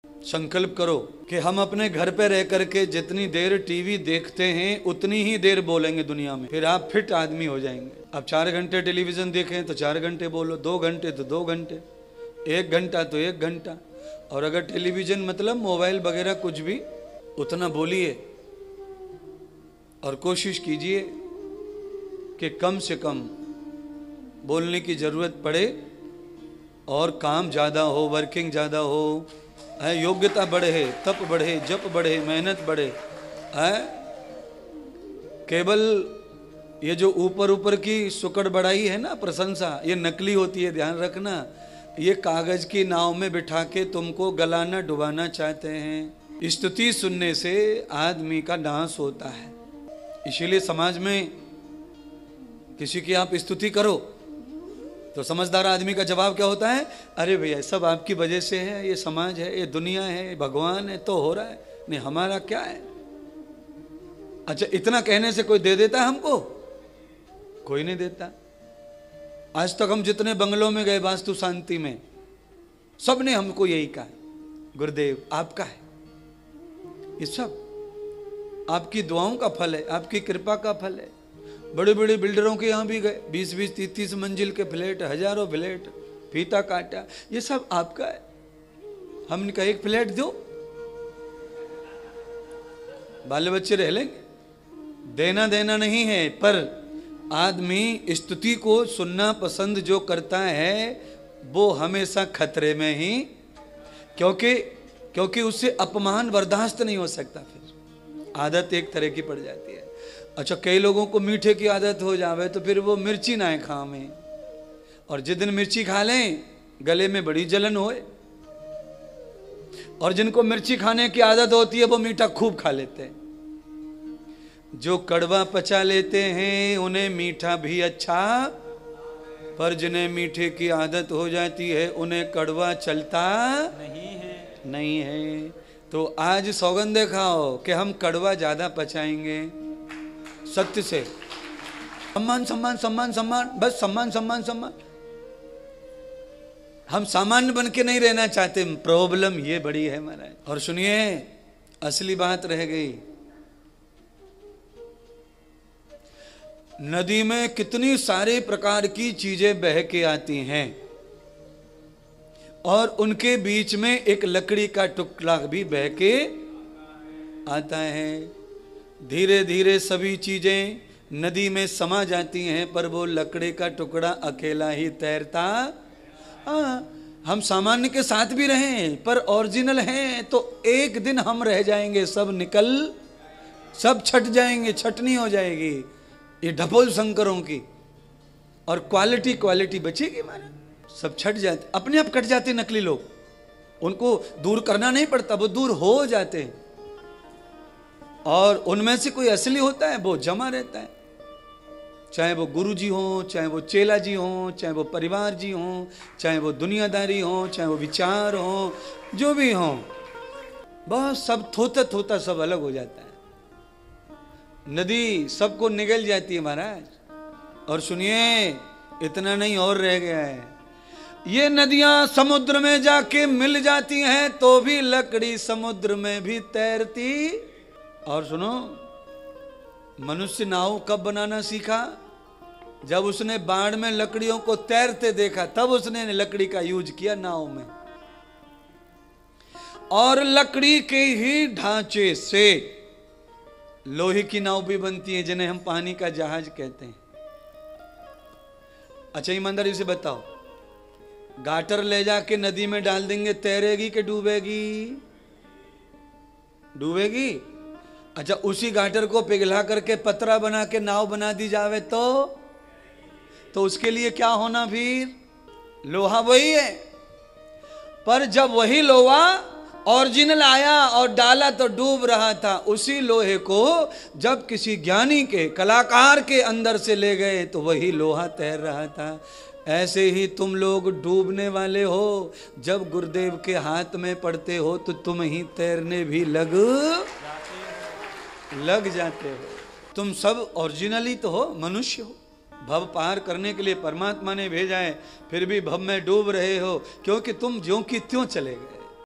संकल्प करो कि हम अपने घर पे रह करके जितनी देर टीवी देखते हैं उतनी ही देर बोलेंगे दुनिया में, फिर आप फिट आदमी हो जाएंगे। अब 4 घंटे टेलीविजन देखें तो 4 घंटे बोलो, 2 घंटे तो 2 घंटे, 1 घंटा तो 1 घंटा। और अगर टेलीविजन मतलब मोबाइल वगैरह कुछ भी, उतना बोलिए। और कोशिश कीजिए कि कम से कम बोलने की जरूरत पड़े और काम ज़्यादा हो, वर्किंग ज़्यादा हो, योग्यता बढ़े, तप बढ़े, जप बढ़े, मेहनत बढ़े। केवल ये जो ऊपर ऊपर की सुकड़ बढ़ाई है ना, प्रशंसा, ये नकली होती है, ध्यान रखना। ये कागज की नाव में बिठा के तुमको गलाना डुबाना चाहते हैं। स्तुति सुनने से आदमी का नाश होता है। इसीलिए समाज में किसी की आप स्तुति करो तो समझदार आदमी का जवाब क्या होता है? अरे भैया सब आपकी वजह से है, ये समाज है, ये दुनिया है, ये भगवान है तो हो रहा है, नहीं हमारा क्या है। अच्छा, इतना कहने से कोई दे देता है हमको? कोई नहीं देता। आज तक हम जितने बंगलों में गए वास्तु शांति में, सब ने हमको यही कहा, गुरुदेव आपका है, ये सब आपकी दुआओं का फल है, आपकी कृपा का फल है। बड़े बड़े बिल्डरों के यहाँ भी गए, 20-20, 30-30 मंजिल के फ्लैट, हजारों फ्लैट, फीता काटा, ये सब आपका है। हमने कहा एक फ्लैट दो, बाल बच्चे रह लेंगे, देना देना नहीं है। पर आदमी स्तुति को सुनना पसंद जो करता है वो हमेशा खतरे में ही, क्योंकि उससे अपमान बर्दाश्त नहीं हो सकता, फिर आदत एक तरह की पड़ जाती है। अच्छा, कई लोगों को मीठे की आदत हो जावे तो फिर वो मिर्ची ना खावे, और जिस दिन मिर्ची खा लें गले में बड़ी जलन होए। और जिनको मिर्ची खाने की आदत होती है वो मीठा खूब खा लेते हैं। जो कड़वा पचा लेते हैं उन्हें मीठा भी अच्छा, पर जिन्हें मीठे की आदत हो जाती है उन्हें कड़वा चलता नहीं है। तो आज सौगंधे खाओ कि हम कड़वा ज्यादा पचाएंगे। सत्य से सम्मान सम्मान सम्मान सम्मान, बस सम्मान सम्मान सम्मान। हम सामान्य बन के नहीं रहना चाहते, प्रॉब्लम ये बड़ी है महाराज। और सुनिए, असली बात रह गई, नदी में कितनी सारे प्रकार की चीजें बह के आती हैं और उनके बीच में एक लकड़ी का टुकड़ा भी बह के आता है। धीरे धीरे सभी चीजें नदी में समा जाती हैं, पर वो लकड़ी का टुकड़ा अकेला ही तैरता। हम सामान्य के साथ भी रहें पर ओरिजिनल हैं तो एक दिन हम रह जाएंगे, सब छट जाएंगे, छटनी हो जाएगी ये ढपोल शंकरों की, और क्वालिटी बचेगी। माना सब छट जाते, अपने आप कट जाते नकली लोग, उनको दूर करना नहीं पड़ता, वो दूर हो जाते हैं। और उनमें से कोई असली होता है वो जमा रहता है, चाहे वो गुरु जी हो, चाहे वो चेला जी हो, चाहे वो परिवार जी हो, चाहे वो दुनियादारी हो, चाहे वो विचार हो, जो भी हो, बस सब थोता सब अलग हो जाता है। नदी सबको निगल जाती है महाराज। और सुनिए, इतना नहीं और रह गया है, ये नदियां समुद्र में जाके मिल जाती हैं तो भी लकड़ी समुद्र में भी तैरती। और सुनो, मनुष्य नाव कब बनाना सीखा? जब उसने बाढ़ में लकड़ियों को तैरते देखा, तब उसने लकड़ी का यूज किया नाव में। और लकड़ी के ही ढांचे से लोहे की नाव भी बनती है, जिन्हें हम पानी का जहाज कहते हैं। अच्छा, ईमानदारी से बताओ, गाटर ले जाके नदी में डाल देंगे, तैरेगी कि डूबेगी? डूबेगी। अच्छा, उसी गाटर को पिघला करके पतरा बना के नाव बना दी जावे तो उसके लिए क्या होना फिर? लोहा वही है। पर जब वही लोहा ओरिजिनल आया और डाला तो डूब रहा था, उसी लोहे को जब किसी ज्ञानी के, कलाकार के अंदर से ले गए तो वही लोहा तैर रहा था। ऐसे ही तुम लोग डूबने वाले हो, जब गुरुदेव के हाथ में पड़ते हो तो तुम ही तैरने भी लग जाते हो। तुम सब ओरिजिनली तो हो, मनुष्य हो, भव पार करने के लिए परमात्मा ने भेजा है, फिर भी भव में डूब रहे हो, क्योंकि तुम ज्यों की त्यों चले गए।